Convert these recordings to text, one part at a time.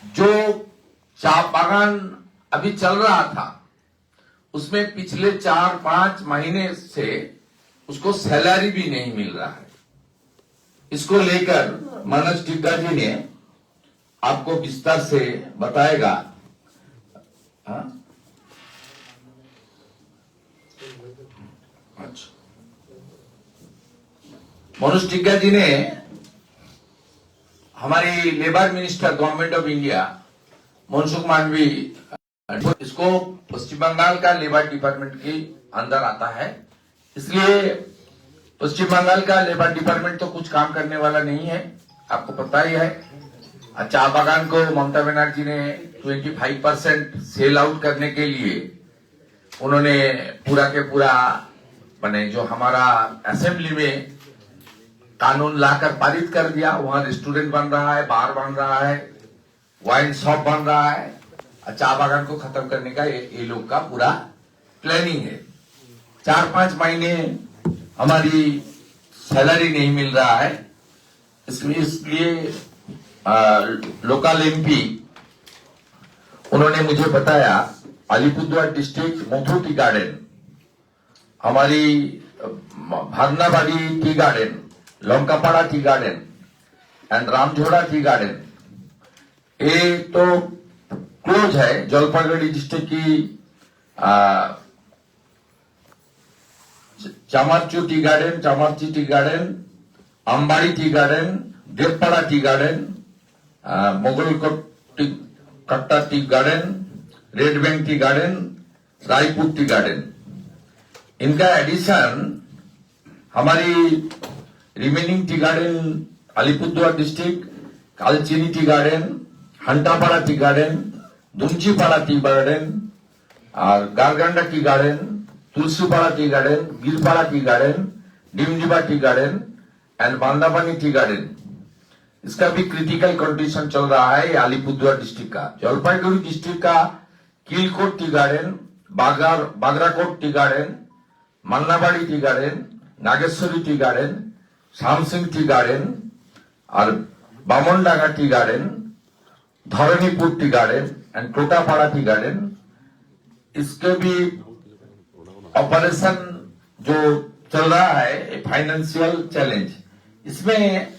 जो चाय बागान अभी चल रहा था उसमें पिछले 4-5 महीने से उसको सैलरी भी नहीं मिल रहा है। इसको लेकर मनोज टिग्गा जी ने आपको विस्तार से बताएगा। अच्छा, मनोज टिग्गा जी ने हमारी labour minister government of India Mansukh Mandavi, इसको पश्चिम बंगाल का लेबर डिपार्टमेंट के अंदर आता है, इसलिए पश्चिम बंगाल का लेबर डिपार्टमेंट तो कुछ काम करने वाला नहीं है, आपको पता ही है। चाय बागान को ममता बनर्जी ने 25% सेल आउट करने के लिए उन्होंने पूरा के पूरा माने जो हमारा असेंबली में कानून लाकर पारित कर दिया। वहां रेस्टोरेंट बन रहा है, बार बन रहा है, वाइन शॉप बन रहा है। चाय बागान को खत्म करने का ये लोग का पूरा प्लानिंग है। 4-5 महीने हमारी सैलरी नहीं मिल रहा है, इसलिए लोकल एमपी उन्होंने मुझे बताया Alipurduar district Mathur tea garden, हमारी Bhaganabari tea garden, Lankapara tea garden and Ramjhora tea garden, ये तो क्लोज है। जलपाईगुड़ी डिस्ट्रिक्ट की Chamarchu tea garden, Chamarchi tea garden, Ambari tea garden, Debpara tea garden, Mogalkata tea garden, red bank tea garden, Raipur tea garden, इनका एडिशन हमारी remaining tea garden Alipurduar district, Kalchini tea garden, Hantapara tea garden, Dumchipara tea garden और Garganda tea garden, तुलसीपाड़ा tea garden, Girpara tea garden, Dimdiba tea garden and Bandapani tea garden, इसका भी critical condition चल रहा है। Alipurduar district का, Jalpaiguri district का Kilkote tea garden, Bagrakote tea garden, Manabari tea garden, Nageswari tea garden, Samsing tea garden और Bamandanga tea garden, Dharanipur tea garden and Totapara tea garden, इसके भी ऑपरेशन जो चल रहा है फाइनेंशियल चैलेंज, इसमें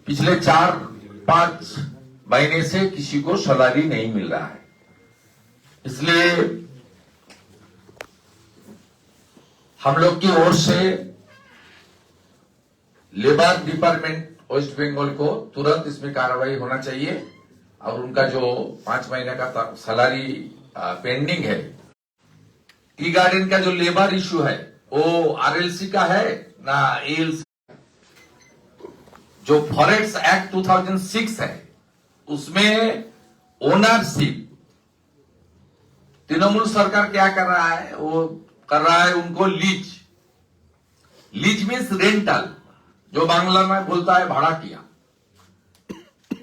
पिछले 4-5 महीने से किसी को सैलरी नहीं मिल रहा है। इसलिए हम लोग की ओर से लेबर डिपार्टमेंट वेस्ट बंगाल को तुरंत इसमें कार्रवाई होना चाहिए और उनका जो 5 महीने का सैलरी पेंडिंग है। टी गार्डन का जो लेबर इश्यू है वो आरएलसी का है ना एएलसी। जो फॉरेस्ट एक्ट 2006 है उसमें ओनरशिप तृणमूल सरकार क्या कर रहा है, वो कर रहा है उनको लीज। लीज मीन्स रेंटल, जो बांग्ला में बोलता है भाड़ा किया।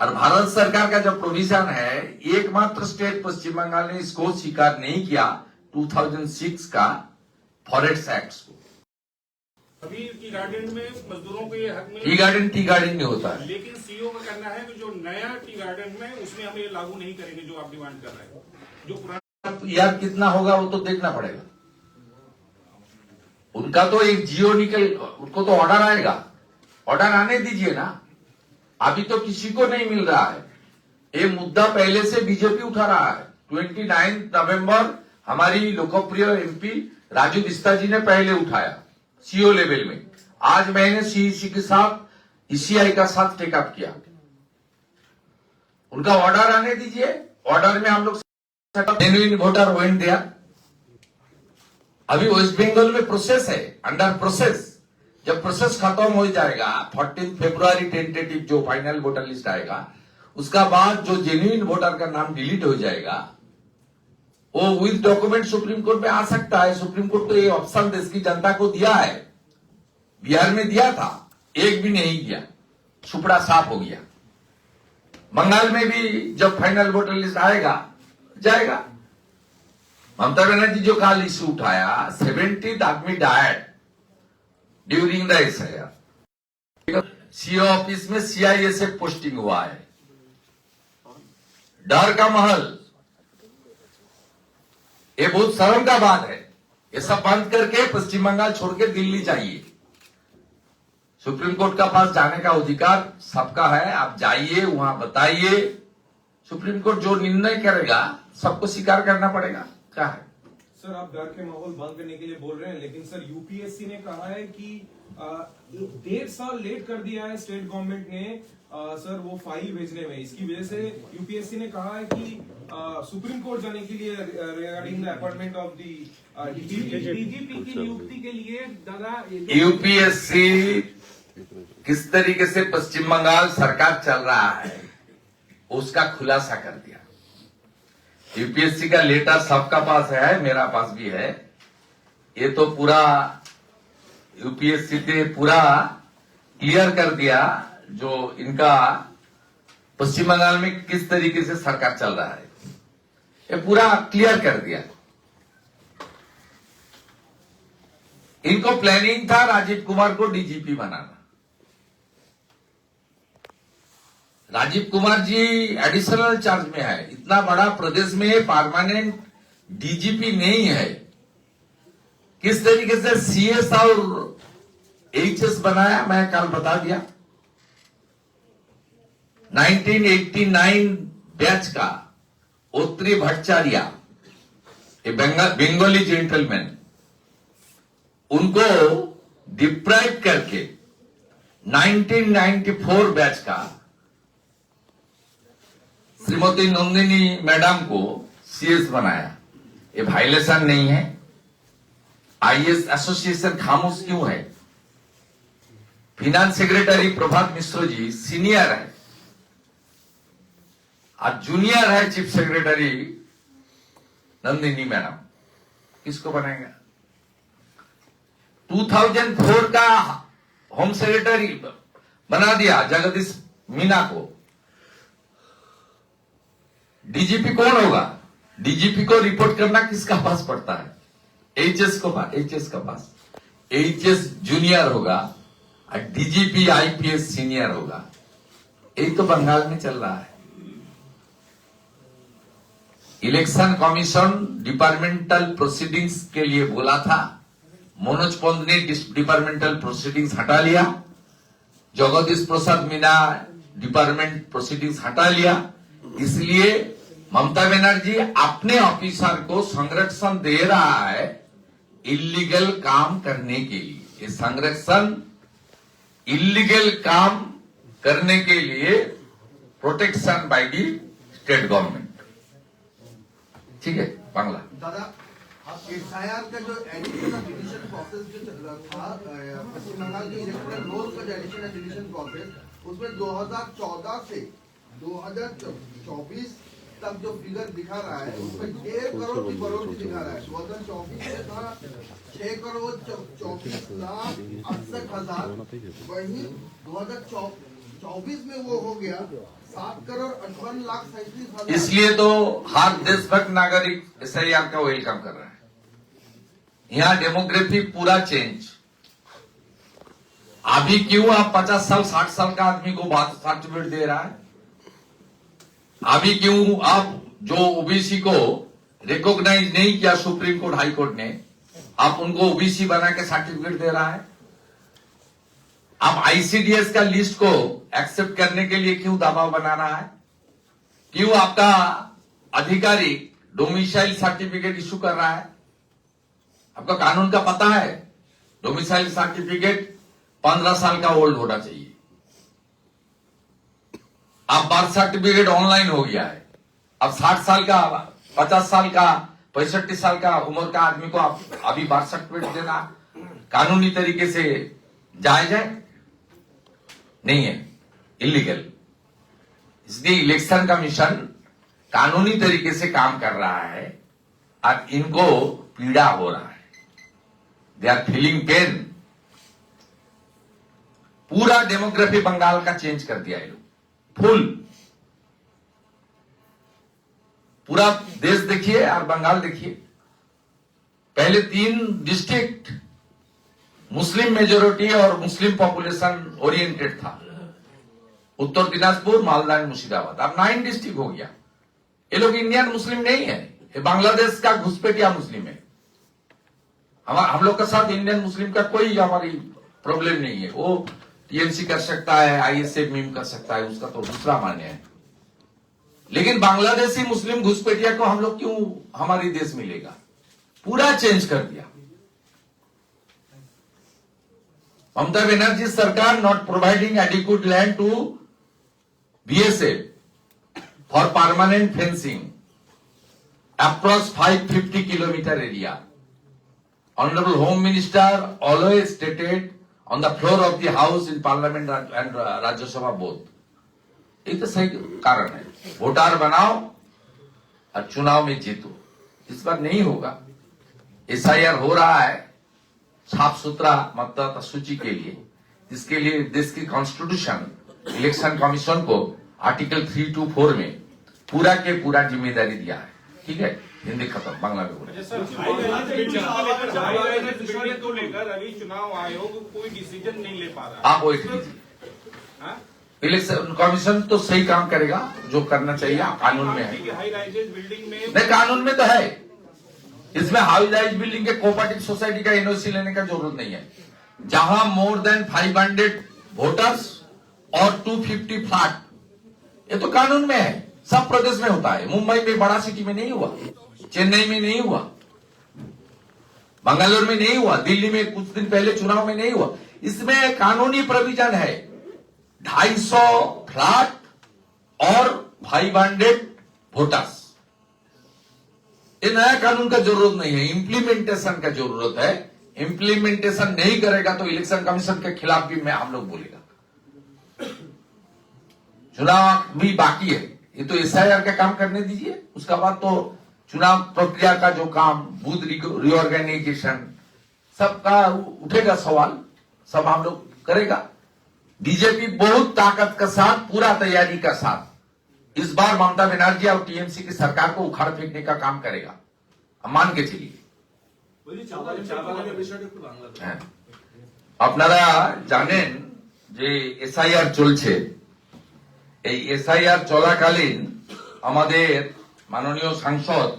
और भारत सरकार का जो प्रोविजन है, एकमात्र स्टेट पश्चिम बंगाल ने इसको स्वीकार नहीं किया 2006 का फॉरेस्ट एक्ट को। अभी टी गार्डन में मजदूरों को ये हक टी गार्डन में होता है, लेकिन सीओ का कहना है कि जो नया टी गार्डन में उसमें हम ये लागू नहीं करेंगे जो आप डिमांड कर रहे हैं। जो पुराना यार कितना होगा वो तो देखना पड़ेगा। उनका तो एक जियो निकल, उनको तो ऑर्डर आएगा, ऑर्डर आने दीजिए ना। अभी तो किसी को नहीं मिल रहा है। ये मुद्दा पहले से बीजेपी उठा रहा है। 29 नवंबर हमारी लोकप्रिय एमपी राजू बिस्ता जी ने पहले उठाया सीओ लेवल में। आज मैंने सीईसी के साथ ईसीआई का साथ टेकअप किया। उनका ऑर्डर आने दीजिए, ऑर्डर में हम लोग जेन्युइन वोटर वेंट दिया। अभी वेस्ट बंगाल में प्रोसेस है, अंडर प्रोसेस। जब प्रोसेस खत्म हो जाएगा 14 फरवरी टेंटेटिव जो फाइनल वोटर लिस्ट आएगा, उसका बाद जो जेन्युइन वोटर का नाम डिलीट हो जाएगा वो विद डॉक्यूमेंट सुप्रीम कोर्ट में आ सकता है। सुप्रीम कोर्ट तो ये ऑप्शन देश की जनता को दिया है, बिहार में दिया था, एक भी नहीं किया, सुपड़ा साफ हो गया। बंगाल में भी जब फाइनल वोटर लिस्ट आएगा जाएगा। ममता बनर्जी जो कल इश्यू उठाया, 70 आदमी died during the SIR. CO office में सीआईएसएफ पोस्टिंग हुआ है। डर का महल, ये बहुत शर्म का बात है। ये सब बंद करके पश्चिम बंगाल छोड़ के दिल्ली चाहिए। सुप्रीम कोर्ट का पास जाने का अधिकार सबका है, आप जाइए, वहां बताइए, सुप्रीम कोर्ट जो निर्णय करेगा सबको स्वीकार करना पड़ेगा। क्या है सर, आप डर के माहौल बंद करने के लिए बोल रहे हैं, लेकिन सर यूपीएससी ने कहा है कि 1.5 साल लेट कर दिया है स्टेट गवर्नमेंट ने सर वो फाइल भेजने में। इसकी वजह से यूपीएससी ने कहा है कि सुप्रीम कोर्ट जाने के लिए regarding the appointment of the DGP की नियुक्ति के लिए दादा यूपीएससी किस तरीके से पश्चिम बंगाल सरकार चल रहा है उसका खुलासा कर दिया। यूपीएससी का लेटर सबका पास है, मेरा पास भी है। ये तो पूरा यूपीएससी ने पूरा क्लियर कर दिया जो इनका पश्चिम बंगाल में किस तरीके से सरकार चल रहा है, ये पूरा क्लियर कर दिया। इनको प्लानिंग था राजीव कुमार को डीजीपी बनाना। राजीव कुमार जी एडिशनल चार्ज में है, इतना बड़ा प्रदेश में परमानेंट डीजीपी नहीं है। किस तरीके से सीएस और एचएस बनाया मैं कल बता दिया। 1989 बैच का ओत्री भट्टाचार्य, बंगाली जेंटलमैन, उनको डिप्राइव करके 1994 बैच का श्रीमती नंदिनी मैडम को सीएस बनाया। ये वायलेशन नहीं है? आईएएस एसोसिएशन खामोश क्यों है? फिनांस सेक्रेटरी प्रभात मिश्र जी सीनियर है, आज जूनियर है चीफ सेक्रेटरी नंदिनी मैडम, किसको बनाएगा? 2004 का होम सेक्रेटरी बना दिया जगदीश मीना को। डीजीपी कौन होगा? डीजीपी को रिपोर्ट करना किसका पास पड़ता है? एचएस का पास। एचएस जूनियर होगा और डीजीपी आईपीएस सीनियर होगा। यही तो बंगाल में चल रहा है। इलेक्शन कमीशन डिपार्टमेंटल प्रोसीडिंग्स के लिए बोला था, मनोज पंत ने डिपार्टमेंटल प्रोसीडिंग्स हटा लिया, जगदीश प्रसाद मीना डिपार्टमेंट प्रोसीडिंग्स हटा लिया। इसलिए ममता बनर्जी अपने ऑफिसर को संरक्षण दे रहा है इलीगल काम करने के लिए। ये संरक्षण इलीगल काम करने के लिए protection by the state government. ठीक है, बांग्ला दादा, एसआईआर का जो एडिशन और डिलीशन प्रोसेस जो चल रहा था पश्चिम बंगाल के इलेक्टोरल रोल का जो एडिशन और डिलीशन प्रोसेस, उसमें 2014 से 2024 तक जो फिगर दिखा रहा है उसमें 1 करोड़ की बढ़ोतरी दिखा रहा है। 2024 में था 6 करोड़ 24 लाख 68 हजार, वहीं 2024 में वो हो गया 7 करोड़ 58 लाख 37 हजार। इसलिए तो हर देशभक्त नागरिक एसआईआर का वेलकम कर रहा है। यहाँ डेमोग्राफी पूरा चेंज। अभी क्यों आप 50 साल 60 साल का आदमी को बात सर्टिफिकेट दे रहा है? अभी क्यों आप जो ओबीसी को रिकॉग्नाइज नहीं किया सुप्रीम कोर्ट हाई कोर्ट ने, आप उनको ओबीसी बना के सर्टिफिकेट दे रहा है? आप आईसीडीएस का लिस्ट को एक्सेप्ट करने के लिए क्यों दबाव बना रहा है? क्यों आपका अधिकारी डोमिसाइल सर्टिफिकेट इशू कर रहा है? आपका कानून का पता है, डोमिसाइल सर्टिफिकेट 15 साल का ओल्ड होना चाहिए। अब बर्थ सर्टिफिकेट ऑनलाइन हो गया है। अब 60 साल का 50 साल का 65 साल का उम्र का आदमी को आप अभी बर्थ सर्टिफिकेट देना कानूनी तरीके से जायज है? नहीं है, इलीगल। इसलिए इलेक्शन कमीशन कानूनी तरीके से काम कर रहा है और इनको पीड़ा हो रहा है। They are feeling pain. पूरा डेमोग्राफी बंगाल का चेंज कर दिया है लोग, फुल। पूरा देश देखिए और बंगाल देखिए। पहले 3 डिस्ट्रिक्ट मुस्लिम मेजोरिटी और मुस्लिम पॉपुलेशन ओरिएंटेड था, उत्तर दिनाजपुर, मालदा एंड मुर्शिदाबाद। अब 9 डिस्ट्रिक्ट हो गया। ये लोग इंडियन मुस्लिम नहीं है, ये बांग्लादेश का घुसपैठिया मुस्लिम है। हम लोग के साथ इंडियन मुस्लिम का कोई हमारी प्रॉब्लम नहीं है। वो टीएमसी कर सकता है, आईएसएफ मीम कर सकता है, उसका तो दूसरा मान्य है। लेकिन बांग्लादेशी मुस्लिम घुसपैठिया को हम लोग क्यों हमारी देश मिलेगा? पूरा चेंज कर दिया। ममता बनर्जी सरकार not providing adequate land to BSF for permanent fencing across 550 kilometre area. Honorable Home Minister always stated on the floor of the House in Parliament and Rajya Sabha both. ये तो सही कारण है। वोटर बनाओ और चुनाव में जीतो। इस बार नहीं होगा। एसआईआर हो रहा है साफ सुथरा मतदाता सूची के लिए, जिसके लिए देश की कॉन्स्टिट्यूशन इलेक्शन कमीशन को आर्टिकल 324 में पूरा के पूरा जिम्मेदारी दिया है। ठीक है, हिंदी खत्म, बांग्ला में बोले। बिल्डिंग को लेकर अभी चुनाव आयोग कोई डिसीजन नहीं ले पा रहा। आप वेट कीजिए, इलेक्शन कमीशन तो सही काम करेगा जो करना चाहिए, कानून में है। हाई राइजेज बिल्डिंग में नहीं, कानून में तो है। इसमें हाई राइज बिल्डिंग के कोऑपरेटिव सोसाइटी का एनओसी लेने का जरूरत नहीं है। जहां मोर देन 500 वोटर्स और 250 फ्लैट, ये तो कानून में है, सब प्रदेश में होता है। मुंबई में बड़ा सिटी में नहीं हुआ, चेन्नई में नहीं हुआ, बंगलुरु में नहीं हुआ, दिल्ली में कुछ दिन पहले चुनाव में नहीं हुआ। इसमें कानूनी प्रोविजन है 250 फ्लैट और 500 वोटर्स। ये नया कानून का जरूरत नहीं है, इंप्लीमेंटेशन का जरूरत है। इंप्लीमेंटेशन नहीं करेगा तो इलेक्शन कमीशन के खिलाफ भी मैं हम लोग बोलेगा। चुनाव भी बाकी है, ये तो एसआईआर का काम करने दीजिए, उसका बाद तो चुनाव प्रक्रिया का जो काम, बूथ रिऑर्गेनाइजेशन, सबका उठेगा सवाल, सब हम लोग करेगा। बीजेपी बहुत ताकत के साथ, पूरा तैयारी का साथ इस बार ममता बनर्जी और टीएमसी की सरकार को उखाड़ फेंकने का काम करेगा, हम मान के चलिए। হ্যাঁ, আপনারা জানেন যে এসআইআর চলছে। এই এসআইআর চলাকালীন আমাদের মাননীয় সাংসদ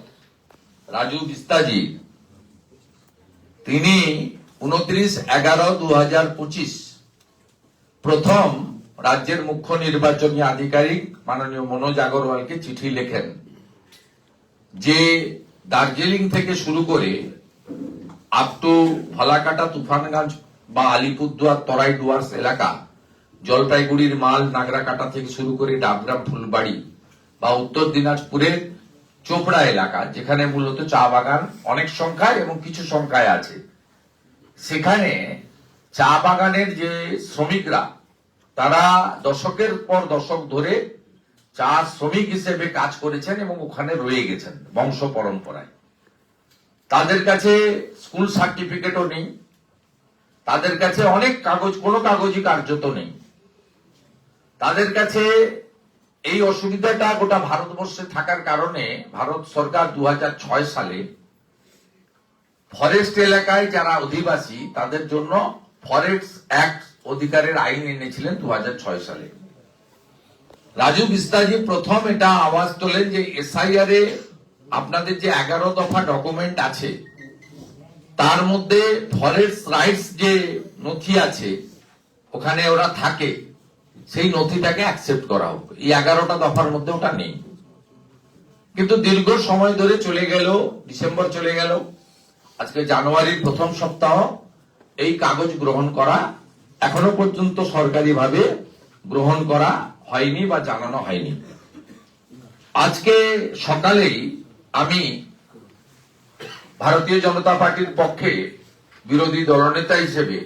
রাজু বিস্তাজি তিনি 29/11/2025 প্রথম রাজ্যের মুখ্য নির্বাচনী আধিকারিক মাননীয় মনোজ আগরওয়ালকে চিঠি লেখেন যে দার্জিলিং থেকে শুরু করে আপ টু ফালাকাটা, তুফানগঞ্জ বা আলিপুরদুয়ার, তরাই ডুয়ার্স এলাকা, জলপাইগুড়ির মাল নাগরাকাটা থেকে শুরু করে ডাবগ্রাম, ফুলবাড়ি বা উত্তর দিনাজপুরের চোপড়া এলাকা, যেখানে মূলত চা বাগান অনেক সংখ্যায় এবং কিছু সংখ্যায় আছে, সেখানে চা বাগানের যে শ্রমিকরা, তারা দশকের পর দশক ধরে চা শ্রমিক হিসেবে কাজ করেছেন এবং ওখানে রয়ে গেছেন বংশ পরম্পরায়। তাদের কাছে স্কুল সার্টিফিকেটও নেই, তাদের কাছে অনেক কাগজ, কোনো কাগজই কার্যত নেই। তাদের কাছে এই অসুবিধাটা গোটা ভারতবর্ষে থাকার কারণে ভারত সরকার 2006 সালে ফরেস্ট এলাকায় যারা অধিবাসী তাদের জন্য ফরেস্ট অ্যাক্ট অধিকারের আইন এনেছিলেন 2006 সালে। রাজু বিস্তাজি প্রথম এটা আওয়াজ তোলেন যে এসআইআর এ আপনাদের যে 11 দফা ডকুমেন্ট আছে তার মধ্যে ফরেস্ট রাইটস যে নথি আছে ওখানে ওরা থাকে, সেই নথিটাকে অ্যাকসেপ্ট করা হোক। এই 11টা দফার মধ্যে ওটা নেই। কিন্তু দীর্ঘ সময় ধরে চলে গেল, ডিসেম্বর চলে গেল, আজকে জানুয়ারির প্রথম সপ্তাহ, এই কাগজ গ্রহণ করা এখনো পর্যন্ত সরকারিভাবে গ্রহণ করা হয়নি বা জানানো হয়নি। আজকে সকালেই আমি ভারতীয় জনতা পার্টির পক্ষে বিরোধী দলনেতা হিসেবে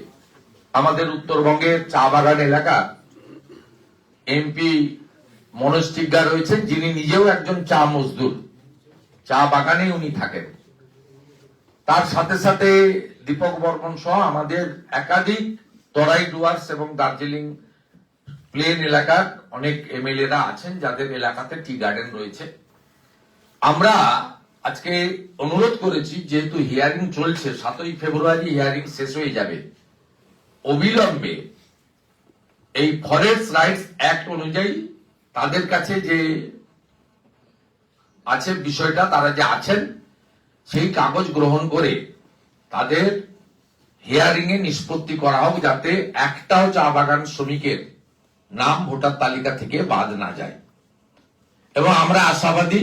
আমাদের উত্তরবঙ্গের চা বাগান এলাকা এমপি মনোজ টিগ্গা রয়েছেন, যিনি নিজেও একজন চা মজদুর, চা বাগানে উনি থাকেন। তার সাথে সাথে দীপক বর্মন সহ আমাদের একাধিক তরাই ডুয়ার্স এবং দার্জিলিং প্লেন এলাকার অনেক এমএলএরা আছেন যাদের এলাকাতে টি গার্ডেন রয়েছে। আমরা আজকে অনুরোধ করেছি, যেহেতু হিয়ারিং চলছে, 7ই ফেব্রুয়ারি হিয়ারিং শেষ হয়ে যাবে, অবিলম্বে এই ফরেস্ট রাইটস অ্যাক্ট অনুযায়ী তাদের কাছে যে আছে বিষয়টা, তারা যে আছেন সেই কাগজ গ্রহণ করে তাদের হিয়ারিং এ নিষ্পত্তি করা হোক, যাতে একটাও চা বাগান শ্রমিকের নাম ভোটার তালিকা থেকে বাদ না যায়। এবং আমরা আশাবাদী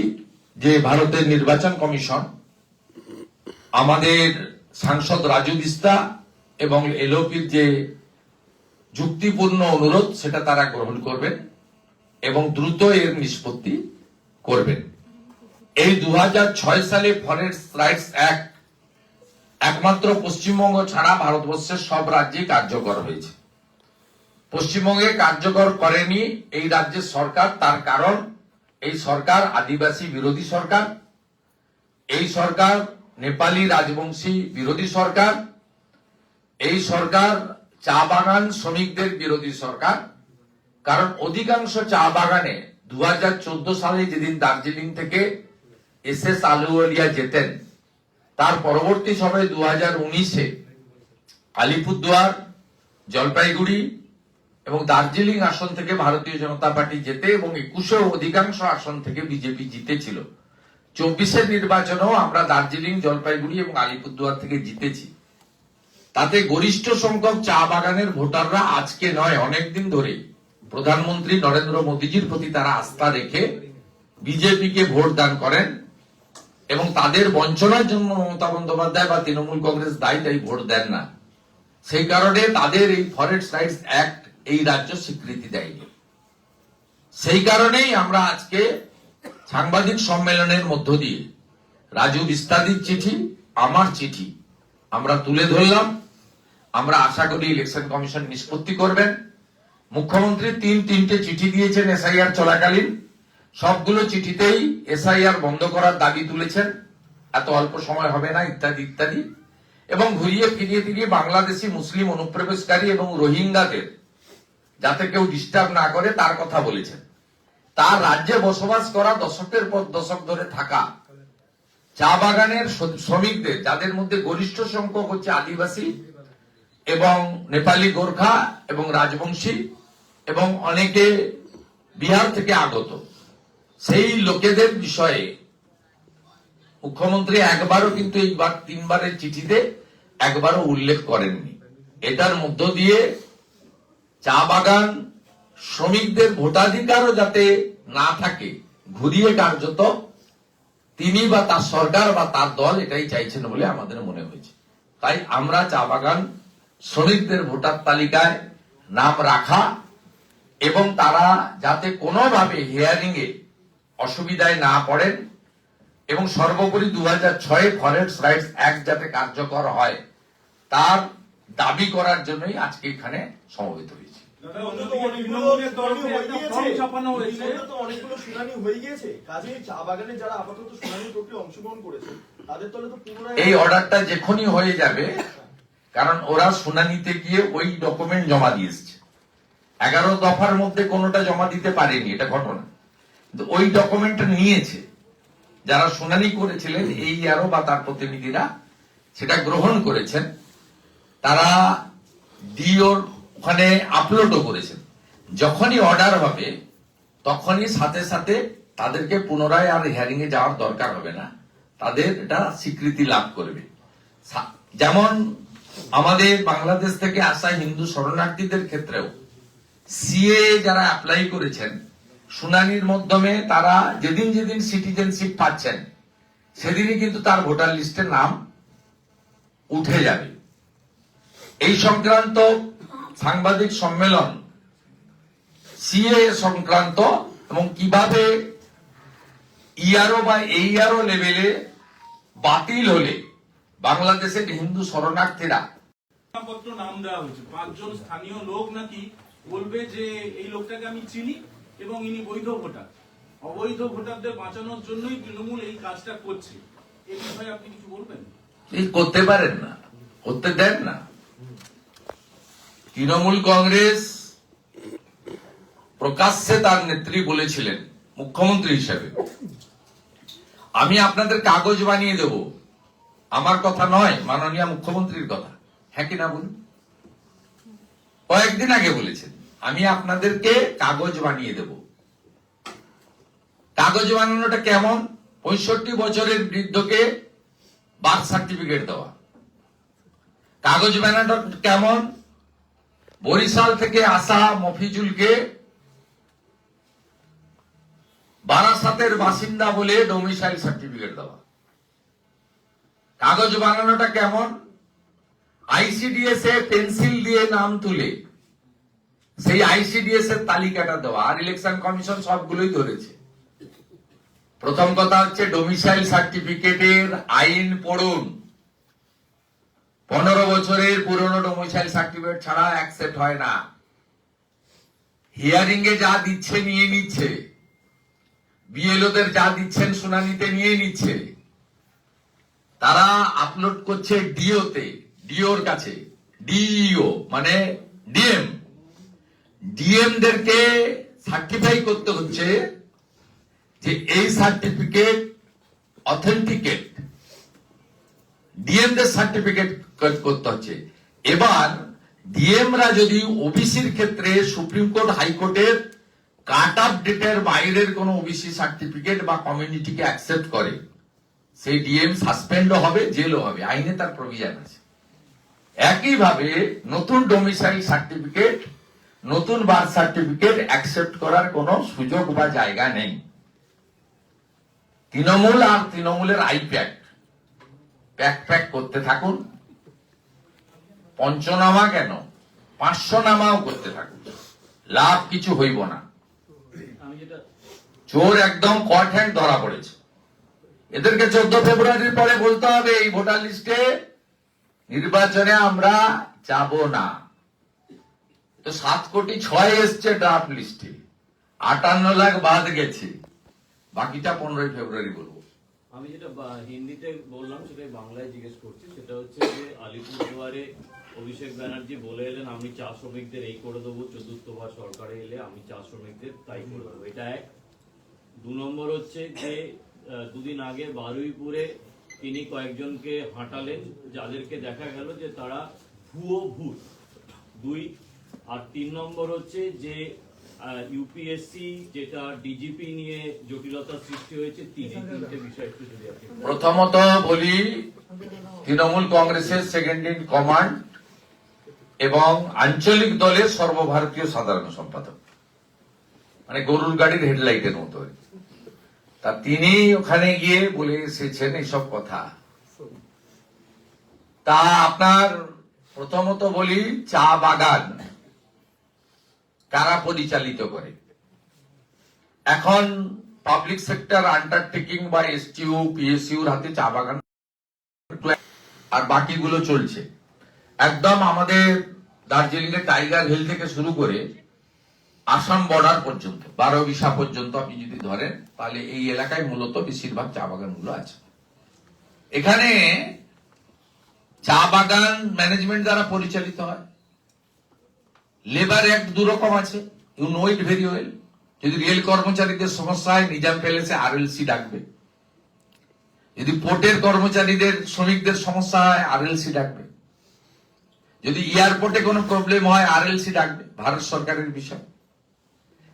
যে ভারতের নির্বাচন কমিশন আমাদের সাংসদ রাজু বিস্তা এবং এলওপির যে যুক্তিপূর্ণ অনুরোধ সেটা তারা গ্রহণ করবেন এবং দ্রুত এর নিষ্পত্তি করবেন। এই 2006 সালে ফরেস্ট রাইটস অ্যাক্ট একমাত্র পশ্চিমবঙ্গ ছাড়া ভারতবর্ষের সব রাজ্যে কার্যকর হয়েছে। পশ্চিমবঙ্গে কার্যকর করেনি এই রাজ্যের সরকার, তার কারণ এই সরকার আদিবাসী বিরোধী সরকার, এই সরকার নেপালি রাজবংশী বিরোধী সরকার, এই সরকার চা বাগান শ্রমিকদের বিরোধী সরকার। কারণ অধিকাংশ চা বাগানে 2014 সালে যেদিন দার্জিলিং থেকে এসএস আলুওয়ালিয়া যেতেন, তার পরবর্তী সময়ে 2019-এ আলিপুরদুয়ার, জলপাইগুড়ি এবং দার্জিলিং আসন থেকে ভারতীয় জনতা পার্টি যেতে এবং 21-এ অধিকাংশ আসন থেকে বিজেপি জিতেছিল। 24-এর নির্বাচনেও আমরা দার্জিলিং, জলপাইগুড়ি এবং আলিপুরদুয়ার থেকে জিতেছি। তাতে গরিষ্ঠ সংখ্যক চা বাগানের ভোটাররা আজকে নয়, অনেকদিন ধরে প্রধানমন্ত্রী নরেন্দ্র মোদীজির প্রতি তারা আস্থা রেখে বিজেপিকে ভোট দান করেন এবং তাদের বঞ্চনার জন্য মমতা বন্দ্যোপাধ্যায় বা তৃণমূল কংগ্রেস দায়ী ভোট দেন না। সেই কারণে তাদের এই ফরেস্ট রাইটস অ্যাক্ট এই রাজ্য স্বীকৃতি দেয়নি। সেই কারণেই আমরা আজকে সাংবাদিক সম্মেলনের মধ্য দিয়ে রাজু বিস্তাদির চিঠি, আমার চিঠি আমরা তুলে ধরলাম। আমরা আশা করি ইলেকশন কমিশন নিষ্পত্তি করবেন। মুখ্যমন্ত্রী তিনটে চিঠি দিয়েছেন এসআইআর চলাকালীন, সবগুলো চিঠিতেই এসআইআর বন্ধ করার দাবি তুলেছেন, এত অল্প সময় হবে না ইত্যাদি ইত্যাদি, এবং ঘুরিয়ে ফিরিয়ে বাংলাদেশি মুসলিম অনুপ্রবেশকারী এবং রোহিঙ্গাদের যাতে কেউ ডিস্টার্ব না করে তার কথা বলেছেন। তার রাজ্যে বসবাস করা দশকের পর দশক ধরে থাকা চা বাগানের শ্রমিকদের, যাদের মধ্যে গরিষ্ঠ সংখ্যক হচ্ছে আদিবাসী এবং নেপালি গোর্খা এবং রাজবংশী এবং অনেকে বিহার থেকে আগত, সেই লোকেদের বিষয়ে মুখ্যমন্ত্রী একবারও কিন্তু এইবার 3বারের চিঠিতে একবারও উল্লেখ করেননি। এটার মধ্য দিয়ে চা বাগান শ্রমিকদের ভোটাধিকারও যাতে না থাকে, ঘুরিয়ে কার্যত তিনি বা তার সরকার বা তার দল এটাই চাইছেন বলে আমাদের মনে হয়েছে। তাই আমরা চা বাগান শ্রমিকদের ভোটার তালিকায় নাম রাখা এবং তারা যাতে কোনোভাবে হিয়ারিং এ অসুবিধায় না পড়েন এবং সর্বোপরি 2006 ফরেস্ট রাইটস অ্যাক্ট যাতে কার্যকর হয় তার দাবি করার জন্যই আজকে এখানে সমবেত হয়েছে। অনেকগুলো শুনানি হয়ে গিয়েছে, কাজেই চা বাগানে যারা আপাতত শুনানি প্রক্রিয়ায় অংশগ্রহণ করেছে তাদের তলে তো পুনরায় এই অর্ডারটা যখনই হয়ে যাবে, কারণ ওরা শুনানিতে গিয়ে ওই ডকুমেন্ট জমা দিয়ে এসছে। 11 দফার মধ্যে কোনোটা জমা দিতে পারেনি, এটা ঘটনা, কিন্তু ওই ডকুমেন্টটা নিয়েছে যারা শুনানি করেছিলেন এই আরো বা তার প্রতিনিধিরা সেটা গ্রহণ করেছেন, তারা ডিওর ওখানে আপলোডও করেছেন। যখনই অর্ডার হবে তখনই সাথে সাথে তাদেরকে পুনরায় আর হিয়ারিং এ যাওয়ার দরকার হবে না, তাদের এটা স্বীকৃতি লাভ করবে। যেমন আমাদের বাংলাদেশ থেকে আসা হিন্দু শরণার্থীদের ক্ষেত্রেও সিএ যারা অ্যাপ্লাই করেছেন, শুনানির মাধ্যমে তারা যেদিন সিটিজেনশিপ পাচ্ছেন সেদিনই কিন্তু তার ভোটার লিস্টে নাম উঠে যাবে। এই সংক্রান্ত সাংবাদিক সম্মেলন সিএ সংক্রান্ত এবং কিভাবে ইআরও বা এইআরও লেভেলে বাতিল হলে বাংলাদেশের হিন্দু শরণার্থীরা পত্র নাম দেওয়া হয়েছে, 5 জন স্থানীয় লোক নাকি বলবে যে এই লোকটাকে আমি চিনি এবং ইনি বৈধ ভোটার। অবৈধ ভোটারদের বাঁচানোর জন্যই তৃণমূল এই কাজটা করছে। এই বিষয়ে আপনি কিছু বলবেন? এই করতে পারেন না, করতে দেন না। তৃণমূল কংগ্রেস প্রকাশ্যে তার নেত্রী বলেছিলেন মুখ্যমন্ত্রী হিসেবে, আমি আপনাদের কাগজ বানিয়ে দেব। আমার কথা নয়, মাননীয় মুখ্যমন্ত্রীর কথা। হ্যাঁ কি না বলুন? কয়েকদিন আগে বলেছেন আমি আপনাদেরকে কাগজ বানিয়ে দেব। কাগজ বানানোটা কেমন? 65 বছরের বৃদ্ধকে বার্থ সার্টিফিকেট দেওয়া। কাগজ বানানো কেমন? বরিশাল থেকে আসা মফিজুলকে বারাসাতের বাসিন্দা বলে ডোমিসাইল সার্টিফিকেট দেওয়া। কাগজ বানানোটা কেমন? আইসিডিএস এ পেন্সিল দিয়ে নাম তুলে সেই আইসিডিএস এর তালিকাটা দেওয়া। আর ইলেকশন কমিশন সবগুলোই ধরেছে। প্রথম কথা হচ্ছে ডোমিসাইল সার্টিফিকেটের আইন পড়ুন। 15 বছরের পুরনো ডোমিসাইল সার্টিফিকেট ছাড়া অ্যাকসেপ্ট হয় না। হিয়ারিং এ যা দিচ্ছে নিয়ে নিচ্ছে, বিএলওদের যা দিচ্ছেন শুনানিতে নিয়ে নিচ্ছে, তারা আপলোড করছে ডিওতে, ডিওর কাছে, ডিইও মানে ডিএম। ডিএম দেরকে সার্টিফাই করতে হচ্ছে যে এই সার্টিফিকেট অথেন্টিকেট, ডিএম দের সার্টিফিকেট করতে হচ্ছে। এবার ডিএমরা যদি ওবিসির ক্ষেত্রে সুপ্রিম কোর্ট হাইকোর্টের কাট অফ ডেটের বাইরের কোন ওবিসি সার্টিফিকেট বা কমিউনিটিকে অ্যাকসেপ্ট করে, সেই ডিএম সাসপেন্ডও হবে, জেলও হবে, আইনে তার প্রভিশন আছে। একইভাবে নতুন ডোমিসাইল সার্টিফিকেট, নতুন বার্থ সার্টিফিকেট অ্যাকসেপ্ট করার কোন সুযোগ বা জায়গা নেই। তৃণমূল আর তৃণমূলের আইপ্যাক প্যাক করতে থাকুন। পঞ্চনামা কেন, 500 নামাও করতে থাকুন, লাভ কিছু হইব না। চোর একদম কট হ্যান্ড ধরা পড়েছে। এদেরকে 14 ফেব্রুয়ারির পরে বলতে হবে এই ভোটার লিস্টে নির্বাচনে আমরা যাব না। তো 7,6,00,000 এসছে ড্রাফট লিস্টে, 58 লাখ বাদ গেছে, বাকিটা 15 ফেব্রুয়ারি বলবো। আমি যেটা হিন্দিতে বললাম সেটাই বাংলায় জিজ্ঞেস করছি। সেটা হচ্ছে যে আলিপুরদুয়ারে অভিষেক ব্যানার্জি বলে এলেন আমি চা শ্রমিকদের এই করে দেবো, 14বার সরকারে এলে আমি চা শ্রমিকদের তাই করে দেবো, এটা এক। 2 নম্বর হচ্ছে যে দুদিন আগে বারুইপুরে তিনি কয়েকজনকে হাঁটালেন যাদেরকে দেখা গেল যে তারা ভুয়ো ভূত। 2 আর 3 নম্বর হচ্ছে যে ইউপিএসসি যেটা ডিজিপি নিয়ে জটিলতা সৃষ্টি হয়েছে, তিনটে বিষয় একটু যদি আপনি। প্রথমত বলি, তৃণমূল কংগ্রেসের সেকেন্ড ইন কমান্ড এবং আঞ্চলিক দলের সর্বভারতীয় সাধারণ সম্পাদক, মানে গরুর গাড়ির হেডলাইটের মতো। তা তিনি ওখানে গিয়ে বলে এসেছেন এইসব কথা। তা আপনার প্রথমত বলি, চা বাগান কারা পরিচালিত করে? এখন পাবলিক সেক্টর আন্ডারটেকিং বা এসটিইউ পিএসইউর হাতে চা বাগান, আর বাকিগুলো চলছে। একদম আমাদের দার্জিলিং এর টাইগার হিল থেকে শুরু করে আসাম বর্ডার পর্যন্ত, 12 বিশা পর্যন্ত আপনি যদি ধরেন, তাহলে এই এলাকায় মূলত বেশিরভাগ চা বাগানগুলো আছে। এখানে চা বাগান ম্যানেজমেন্ট দ্বারা পরিচালিত হয়। লেবার অ্যাক্ট 2 রকম আছে, you know it very well. যদি রেল কর্মচারীদের সমস্যা হয়, নিজাম প্যালেসে আরএলসি ডাকবে। যদি পোর্টের কর্মচারীদের শ্রমিকদের সমস্যা হয়, আরএলসি ডাকবে। যদি এয়ারপোর্টে কোনো প্রবলেম হয়, আরএলসি ডাকবে, ভারত সরকারের বিষয়।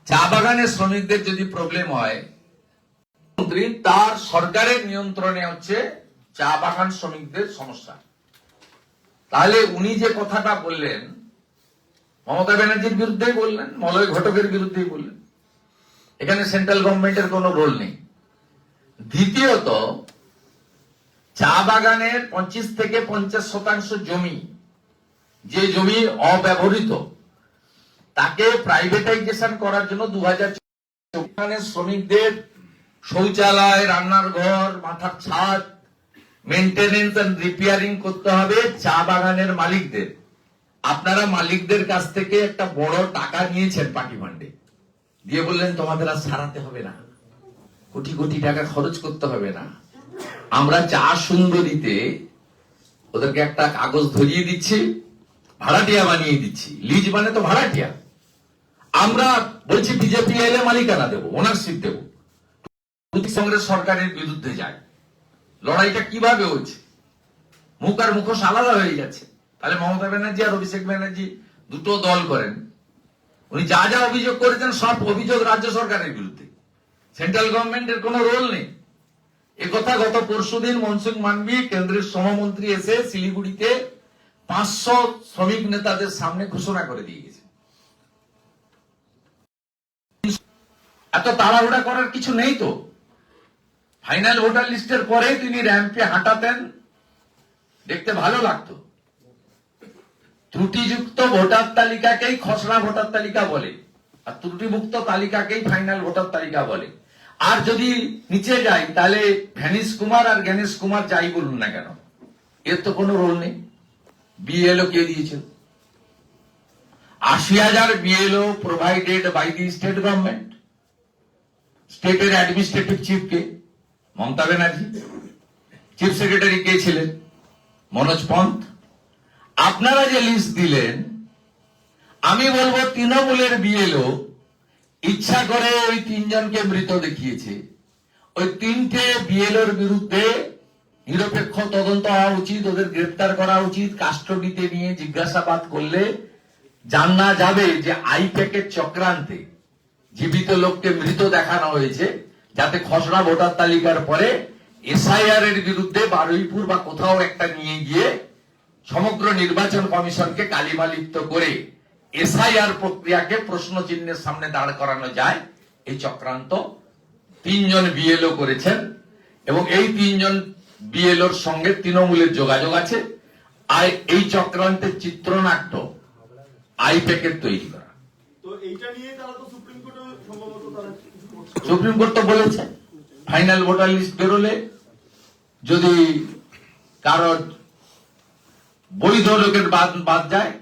চা বাগানের শ্রমিকদের যদি প্রবলেম হয়, তার সরকারের নিয়ন্ত্রণে হচ্ছে চা বাগান শ্রমিকদের সমস্যা। তাহলে উনি যে কথাটা বললেন, মমতা ব্যানার্জির বিরুদ্ধেই বললেন, মলয় ঘটকের বিরুদ্ধেই বললেন। এখানে সেন্ট্রাল গভর্নমেন্টের কোনো রোল নেই। দ্বিতীয়ত, চা বাগানের 25 থেকে 50% জমি, যে জমি অব্যবহৃত, তাকে প্রাইভেটাইজেশন করার জন্য 2014 শ্রমিকদের শৌচালয়, রান্নার ঘর, মাথার ছাদ মেইনটেনেন্স এন্ড রিপেয়ারিং করতে হবে চা বাগানের মালিকদের। আপনারা মালিকদের কাছ থেকে একটা বড় টাকা নিয়েছেন পার্টি ফান্ডে, দিয়ে বললেন তোমাদের আর সারাতে হবে না, কোটি কোটি টাকা খরচ করতে হবে না, আমরা চা সুন্দরীতে ওদেরকে একটা কাগজ ধরিয়ে দিচ্ছি, ভাড়াটিয়া বানিয়ে দিচ্ছি। লিজ মানে তো ভাড়াটিয়া। আমরা বলছি বিজেপি এলে মালিকানা দেবো, ওনারশিপ দেবো। কংগ্রেস সরকারের বিরুদ্ধে যায়, লড়াইটা কিভাবে হচ্ছে? মুখ আর মুখোশ আলাদা হয়ে যাচ্ছে। তাহলে মমতা ব্যানার্জি আর অভিষেক ব্যানার্জি দুটো দল করেন। উনি যা যা অভিযোগ করেছেন সব অভিযোগ রাজ্য সরকারের বিরুদ্ধে, সেন্ট্রাল গভর্নমেন্টের কোনো রোল নেই। একথা গত পরশুদিন মনসুখ মান্ডি কেন্দ্রের শ্রমমন্ত্রী এসে শিলিগুড়িতে 500 শ্রমিক নেতাদের সামনে ঘোষণা করে দিয়ে গেছে। এত তাড়াহুড়া করার কিছু নেই তো। ফাইনাল ভোটার লিস্টের পরে তিনি র্যাম্পে হাঁটাতেন, দেখতে ভালো লাগতো। ত্রুটিযুক্ত ভোটার তালিকাকেই খসড়া ভোটার তালিকা বলে, আর ত্রুটিমুক্ত তালিকাকেই ফাইনাল ভোটার তালিকা বলে। আর যদি নিচে যাই তাহলে ভ্যানিশ কুমার আর জ্ঞানেশ কুমার যাই বলুন না কেন, এর তো কোনো রোল নেই। বিএলও কে দিয়েছিল? 80,000 BLO provided by the state government. স্টেটের অ্যাডমিনিস্ট্রেটিভ চিফ কে? মমতা ব্যানার্জি। চিফ সেক্রেটারি কে ছিলেন? মনোজ পন্থ। আপনারা যে লিস্ট দিলেন, আমি বলবো তৃণমূলের বিএলও ইচ্ছা করে ওই 3 জনকে মৃত দেখিয়েছে। ওই 3টে বিএলওর বিরুদ্ধে নিরপেক্ষ তদন্ত হওয়া উচিত, ওদের গ্রেফতার করা উচিত। কাস্টডিতে নিয়ে জিজ্ঞাসাবাদ করলে জানা যাবে যে আইপ্যাকের চক্রান্তে জীবিত লোককে মৃত দেখানো হয়েছে, যাতে খসড়া ভোটার তালিকার পরে এসআইআর এর বিরুদ্ধে বারুইপুর বা কোথাও একটা নিয়ে গিয়ে সমগ্র নির্বাচন কমিশনকে কালিমালিপ্ত করে এসআইআর প্রক্রিয়াকে প্রশ্ন চিহ্নের সামনে দাঁড় করানো যায়। এই চক্রান্ত 3 জন বিএলও করেছেন, এবং এই 3 জন বিএলওর সঙ্গে তৃণমূলের যোগাযোগ আছে। আর এই চক্রান্তের চিত্রনাট্য আইপ্যাকের তৈরি করা। তো এইটা নিয়ে তারা তো সুপ্রিম কোর্টে সম্ভবত তারা কিছু করছে। সুপ্রিম কোর্ট তো বলেছে ফাইনাল ভোটার লিস্ট বেরোলে যদি কারোর বৈধ লোকের বাদ যায়,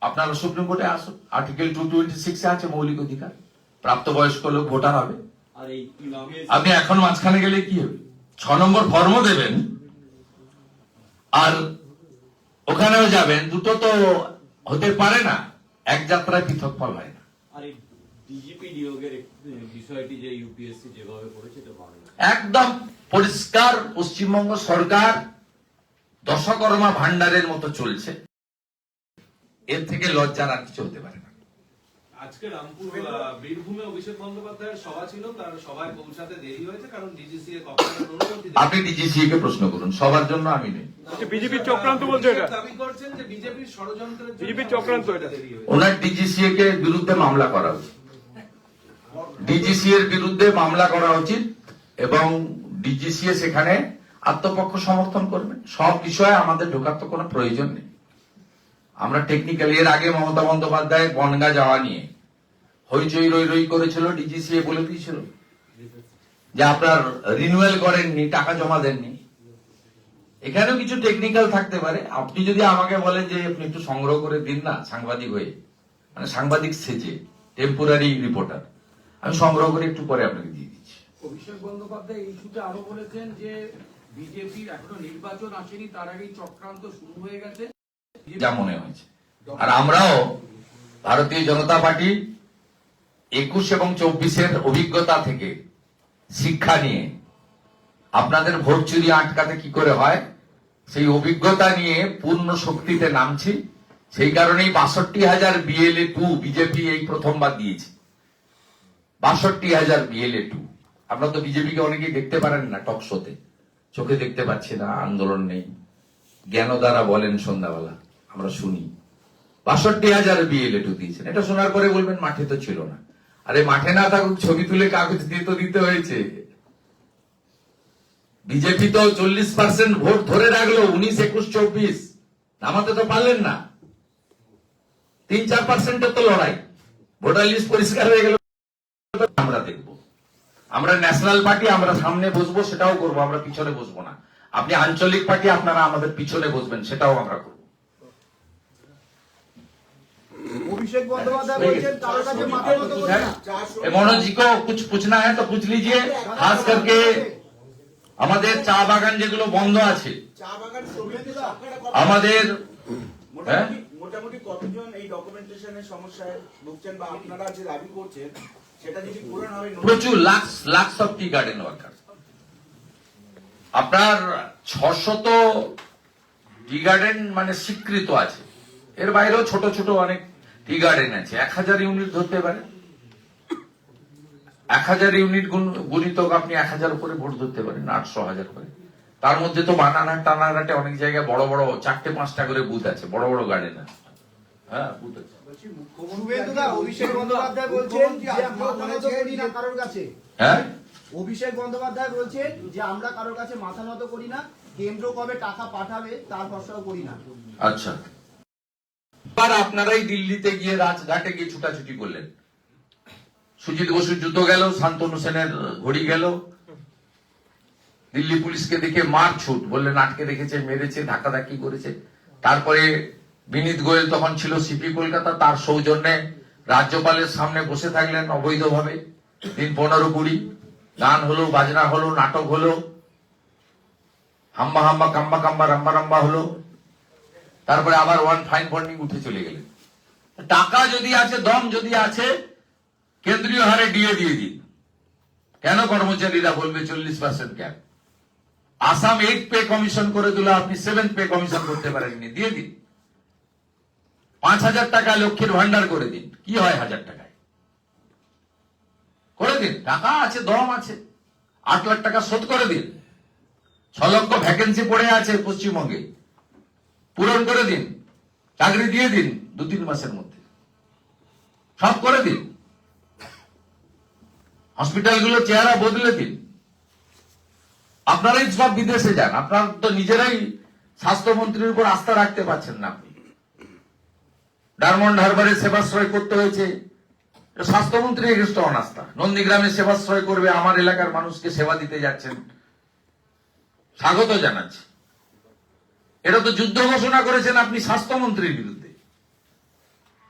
আপনারা সুপ্রিম কোর্টে আসুন। আর্টিকেল 226 আছে মৌলিক অধিকার, প্রাপ্তবয়স্ক লোক ভোটার হবে। আর এই আপনি এখন মাঝখানে গেলে কি হবে? 6 নম্বর ফর্মও দেবেন আর ওখানেও যাবেন, দুটো তো হতে পারে না, এক যাত্রায় পৃথক ফল হয় না। আর এই ডিজিপি নিয়োগের বিষয়টি যে ইউপিএসসি যেভাবে করেছে এটা ভালো না। একদম পরিষ্কার পশ্চিমবঙ্গ সরকার দশকর্মা ভান্ডারের মতো চলছে। এর থেকে লজ্জার আর কিছু হতে পারে না। আজকে রামপুর বীরভূমে অভিষেক বন্দ্যোপাধ্যায়ের সভা ছিল, তার সভায় পৌঁছাতে দেরি হয়েছে কারণ ডিজিসি এর কপ্তারের অনুমতি দেয়নি। আপনি ডিজিসি কে প্রশ্ন করুন, সবার জন্য আমি নেই। বিজেপির চক্রান্ত বলছে এটা, দাবি করছেন যে বিজেপির ষড়যন্ত্রের জন্য বিজেপির চক্রান্ত এটা। দেরি হয়েছে। ওনার ডিজিসি কে বিরুদ্ধে মামলা করা উচিত, ডিজিসি এর বিরুদ্ধে মামলা করা উচিত, এবং ডিজিসি সেখানে আত্মপক্ষ সমর্থন করবেন। সব বিষয়ে আমাদের ঢোকার তো কোনো প্রয়োজন নেই। আমরা টেকনিক্যালি এর আগে মমতা বন্দ্যোপাধ্যায় বনগা যাওয়া নিয়ে হইচই রই রই করেছিল, ডিজিসি বলে দিয়েছিল যে আপনার রিনিউয়াল করেননি, টাকা জমা দেননি। এখানেও কিছু টেকনিক্যাল থাকতে পারে। আপনি যদি আমাকে বলেন যে আপনি একটু সংগ্রহ করে দিন না, সাংবাদিক হয়ে, মানে সাংবাদিক সেজে, টেম্পোরারি রিপোর্টার, আমি সংগ্রহ করে একটু পরে আপনাকে দিয়ে দিচ্ছি। অভিষেক বন্দ্যোপাধ্যায় এই ইস্যুতে আরো বলেছেন যে বিজেপির এখনো নির্বাচন আসেনি, তার আগেই চক্রান্ত শুরু হয়ে গেছে, যা মনে হয়েছে। আর আমরাও ভারতীয় জনতা পার্টি 21 এবং 24-এর অভিজ্ঞতা থেকে শিক্ষা নিয়ে আপনাদের ভোট চুরি আটকাতে কি করে হয় সেই অভিজ্ঞতা নিয়ে পূর্ণ শক্তিতে নামছি। সেই কারণেই 62,000 বিএলএ 2 বিজেপি এই প্রথমবার দিয়েছে। 62,000 বিএলএ 2। আপনারা তো বিজেপিকে অনেকেই দেখতে পারেন না টক শোতে, চোখে দেখতে পাচ্ছি না, আন্দোলন নেই, জ্ঞান দ্বারা বলেন সন্ধ্যাবেলা, আমরা শুনি। 62,000 বিএলএ 2 দিয়েছেন। এটা শোনার পরে বলবেন মাঠে তো ছিল না। আরে মাঠে না থাকুক, ছবি তুলে কাগজ দিয়ে তো দিতে হয়েছে। বিজেপি তো 40% ভোট ধরে রাখলো 19, 21, 24, নামাতে তো পারলেন না। 3-4% তো লড়াই, ভোটার লিস্ট পরিষ্কার হয়ে গেল। আমরা দেখব, আমরা ন্যাশনাল পার্টি, আমরা সামনে বসবো, সেটাও করবো, আমরা পিছনে বসবো না। আপনি আঞ্চলিক পার্টি, আপনারা আমাদের পিছনে বসবেন, সেটাও আমরা করবো। অভিষেক বন্দ্যোপাধ্যায় বলছেন তার কাছে মাথা নত করে না। मनोज जी को कुछ पूछना है तो पूछ लीजिए। खास करके আমাদের চা বাগান যেগুলো বন্ধ আছে, চা বাগান শ্রমিকরা আমাদের মোটামুটি কতজন এই ডকুমেন্টেশনের সমস্যায় ভুগছেন বা আপনারা যে দাবি করছেন সেটা যদি পূরণ হয়? প্রচুর lakh of tea garden worker. আপনার 600 টি গার্ডেন মানে স্বীকৃত আছে, এর বাইরেও ছোট ছোট অনেক টি গার্ডেন আছে। 1000 ইউনিট ধরতে পারে। 1000 ইউনিট গুণিতক আপনি 1000 উপরে ভোট ধরতে পারেন, 800,000 করে। তার মধ্যে তো বানারহাট টানারহাটে অনেক জায়গায় বড় বড় 4-5টা করে বুথ আছে, বড় বড় গার্ডেন আছে। হ্যাঁ, বুথ আছে। শুভেন্দুদা, অভিষেক বন্দ্যোপাধ্যায় বলছেন যে আমরা মাথা নত করি না কারোর কাছে। হ্যাঁ, অভিষেক বন্দ্যোপাধ্যায় বলছেন যে আমরা কারোর কাছে মাথা নত করি না, কেন্দ্র কবে টাকা পাঠাবে তার ভরসাও করি না। আচ্ছা, এবার আপনারাই দিল্লিতে গিয়ে রাজঘাটে গিয়ে ছুটাছুটি করলেন। সুজিত বসুর জুতো গেল, শান্তনু সেনের ঘড়ি গেল, দিল্লি পুলিশকে দেখে মার ছুট, বললেন আটকে রেখেছে, মেরেছে, ধাক্কাধাক্কি করেছে। তারপরে বিনীত গোয়েল তখন ছিল সিপি কলকাতা, তার সৌজন্যে রাজ্যপালের সামনে বসে থাকলেন অবৈধভাবে দিন 15-20, গান হলো, বাজনা হলো, নাটক হলো, হাম্বা হাম্বা কাম্বা কাম্বা রাম্বা রাম্বা হলো। তারপরে আবার ওয়ান ফাইন ফন্ডিং উঠে চলে গেলেন। টাকা যদি আছে, দম যদি আছে, কেন্দ্রীয় হারে ডিএ দিয়ে দিন। কেন কর্মচারীরা বলবে 40% কেন? আসাম 8 পে কমিশন করে দিল, আপনি 7 পে কমিশন করতে পারেননি, দিয়ে দিন। 5,000 টাকা লক্ষ্মীর ভান্ডার করে দিন, কি হয় 1000 টাকায়? করে দিন, টাকা আছে, দম আছে। 8 লাখ টাকা শোধ করে দিন। 6 লক্ষ ভ্যাকেন্সি পড়ে আছে পশ্চিমবঙ্গে, পূরণ করে দিন, চাকরি দিয়ে দিন 2-3 মাসের মধ্যে, সব করে দিন। হসপিটালগুলো চেহারা বদলে দিন। আপনারাই সব বিদেশে যান, আপনারা তো নিজেরাই স্বাস্থ্যমন্ত্রীর উপর আস্থা রাখতে পারছেন না। আপনি ডায়মন্ড হারবারে সেবাশ্রয় করতে হয়েছে, স্বাস্থ্যমন্ত্রী এগেস্ট অনাস্থা। নন্দীগ্রামে সেবাশ্রয় করবে, আমার এলাকার মানুষকে সেবা দিতে যাচ্ছেন, স্বাগত জানাচ্ছি। এটা তো যুদ্ধ ঘোষণা করেছেন আপনি স্বাস্থ্যমন্ত্রীর বিরুদ্ধে।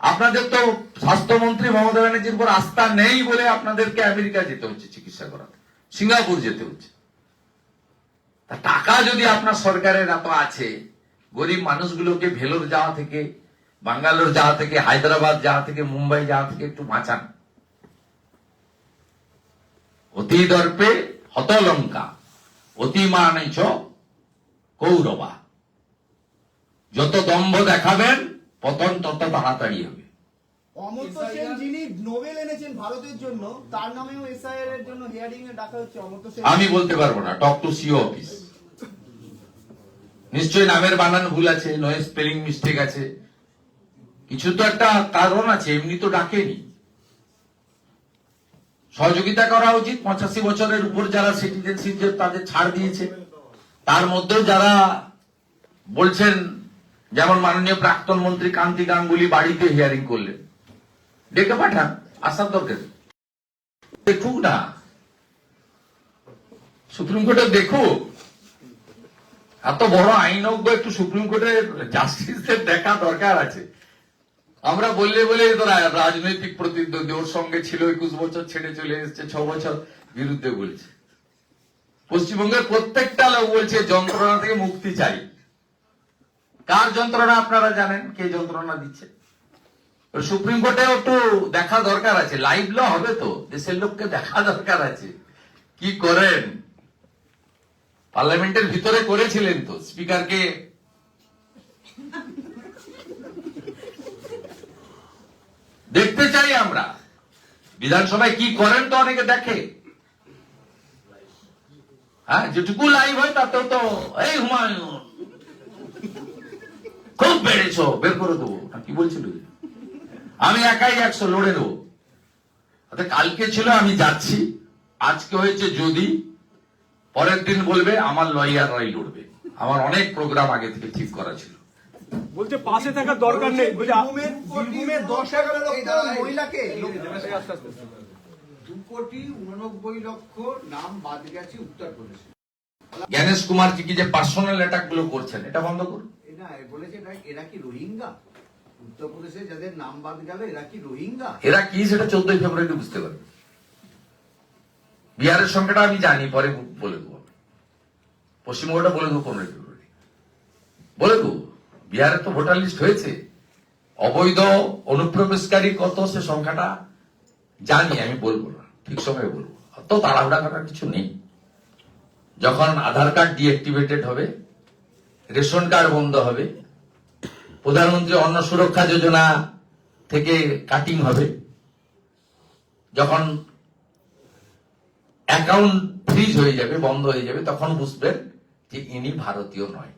আপনাদের তো স্বাস্থ্যমন্ত্রী মমতা ব্যানার্জির উপর আস্থা নেই বলে আপনাদেরকে আমেরিকা যেতে হচ্ছে চিকিৎসা করাতে, সিঙ্গাপুর যেতে হচ্ছে। টাকা যদি আপনার সরকারের এত আছে, গরিব মানুষগুলোকে ভেলোর যাওয়া থেকে, বাঙ্গালোর যাওয়া থেকে, হায়দ্রাবাদ যাওয়া থেকে, মুম্বাই যাওয়া থেকে একটু বাঁচান। অতি দর্পে হতলঙ্কা, অতিমানে চ কৌরবা। যত দম্ভ দেখাবেন পতন তত তাড়াতাড়ি হবে। অমর্ত্য সেন যিনি নোবেল এনেছেন ভারতের জন্য, তার নামেও এসআইআর এর জন্য হিয়ারিং এ ডাকা হচ্ছে। অমর্ত্য সেন আমি বলতে পারবো না, টক টু সিও অফিস। নিশ্চয়ই নামের বানান ভুল আছে, নয় স্পেলিং মিস্টেক আছে, কিছু তো একটা কারণ আছে, এমনি তো ডাকেনি। সহযোগিতা করা উচিত। 85 বছরের উপর যারা সিটিজেনশিপ তাদের ছাড় দিয়েছে, তার মধ্যেও যারা বলছেন, যেমন মাননীয় প্রাক্তন মন্ত্রী কান্তি গাঙ্গুলি বাড়িতে হিয়ারিং করলেন, ডেকে পাঠান, আসার দরকার। দেখুক না, সুপ্রিম কোর্টে দেখুক। এত বড় আইনজ্ঞ, একটু সুপ্রিম কোর্টের জাস্টিসদের দেখা দরকার আছে। আমরা বললে বলে রাজনৈতিক প্রতিদ্বন্দ্বী, ওর সঙ্গে ছিল 21 বছর, ছেড়ে চলে এসেছে 6 বছর, বিরুদ্ধে বলছে। পশ্চিমবঙ্গের প্রত্যেকটা লোক বলছে যন্ত্রণা থেকে মুক্তি চাই। কার যন্ত্রণা আপনারা জানেন, কে যন্ত্রণা দিচ্ছে? সুপ্রিম কোর্টে একটু দেখা দরকার আছে। লাইভ ল হবে তো, দেশের লোককে দেখা দরকার আছে কি করেন। পার্লামেন্টের ভিতরে করেছিলেন তো, স্পিকারকে দেখতে চাই আমরা। বিধানসভায় কি করেন তো অনেকে দেখে। হ্যাঁ, যেটুকু লাইভ হয় তাতেও তো এই হুমায়ুন খুব বেড়েছ, বের করে দেবো, কি বলছিল, আমি একাই 100 লড়ে দেবো। কালকে ছিল আমি যাচ্ছি, আজকে হয়েছে যদি, পরের দিন বলবে আমার লয়াররাই লড়বে। আমার অনেক প্রোগ্রাম আগে থেকে ঠিক করা ছিল। বলছে পাশে থাকার দরকার নেই, বীরভূমের 10-11 লক্ষ মহিলাকে 2,89,00,000 নাম বাদ গেছে উত্তরপ্রদেশে। জ্ঞানেশ কুমারজি কি যে পার্সোনাল অ্যাটাক গুলো করছেন, এটা বন্ধ করুন। না, বলেছে এরা কি রোহিঙ্গা? উত্তরপ্রদেশে যাদের নাম বাদ গেল এরা কি রোহিঙ্গা? এরা কি সেটা 14 ফেব্রুয়ারি বুঝতে পারবে। বিহারের সংখ্যাটা আমি জানি, পরে বলে দেবো। পশ্চিমবঙ্গটা বলে দেবো 15 ফেব্রুয়ারি, বলে দেবো। বিহারে তো ভোটার লিস্ট হয়েছে, অবৈধ অনুপ্রবেশকারী কত সে সংখ্যাটা জানি, আমি বলবো না, ঠিক সময় বলবো। অত তাড়াহুড়া করার কিছু নেই। যখন আধার কার্ড ডিঅ্যাক্টিভেটেড হবে, রেশন কার্ড বন্ধ হবে, প্রধানমন্ত্রী অন্ন সুরক্ষা যোজনা থেকে কাটিং হবে, যখন অ্যাকাউন্ট ফ্রিজ হয়ে যাবে, বন্ধ হয়ে যাবে, তখন বুঝবেন যে ইনি ভারতীয় নয়।